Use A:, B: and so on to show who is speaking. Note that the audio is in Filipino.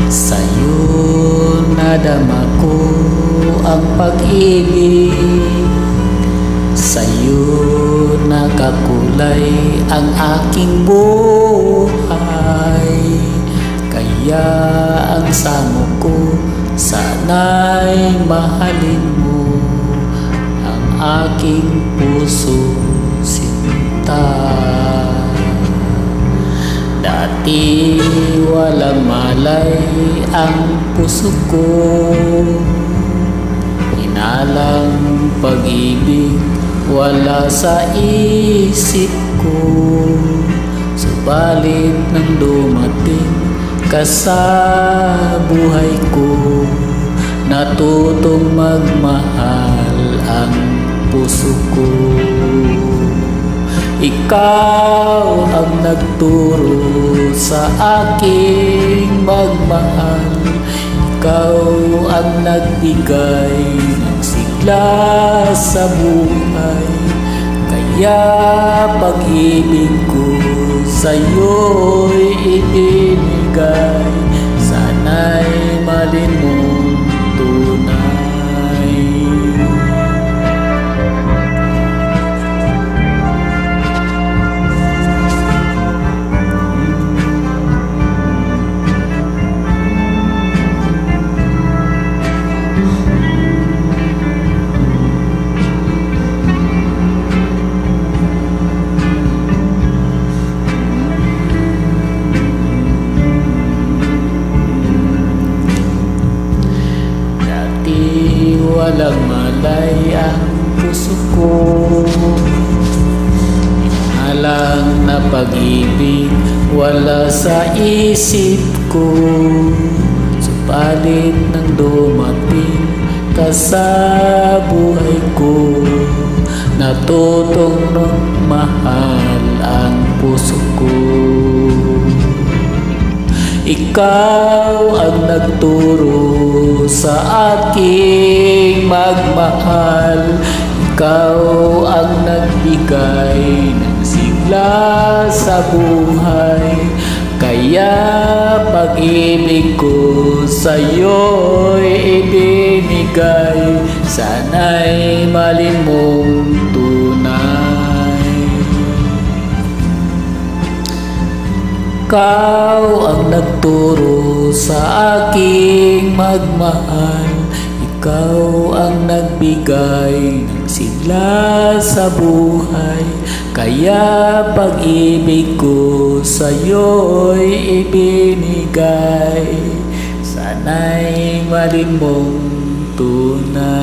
A: Sa'yo nadama ko ang pag-ibig, sa'yo nakakulay ang aking buhay. Kaya ang samo ko, sana'y mahalin mo ang aking puso sinta. Dati walang malay ang puso ko, hinalang pag-ibig wala sa isip ko. Subalit nang dumating ka sa buhay ko, natutong magmahal ang puso ko. Ikaw ang nagturo sa aking magmahal, ikaw ang nagbigay ng sigla sa buhay. Kaya pag-ibig ko sa'yo'y ibinigay, sana'y malin mong tunay. Walang malay ang puso ko, hinalang na pag-ibig wala sa isip ko. Subalit nang dumating ka sa buhay ko, natutong magmahal ang puso ko. Ikaw ang nagturo sa aking magmahal, ikaw ang nagbigay ng sigla sa buhay. Kaya pag-ibig ko sa'yo'y ibinigay, sana'y malin mong tunay. Ikaw ang nagturo sa aking magmahal, ikaw ang nagbigay ng sigla sa buhay. Kaya pag-ibig ko sa'yo'y ibinigay, sana'y malin mong tunay.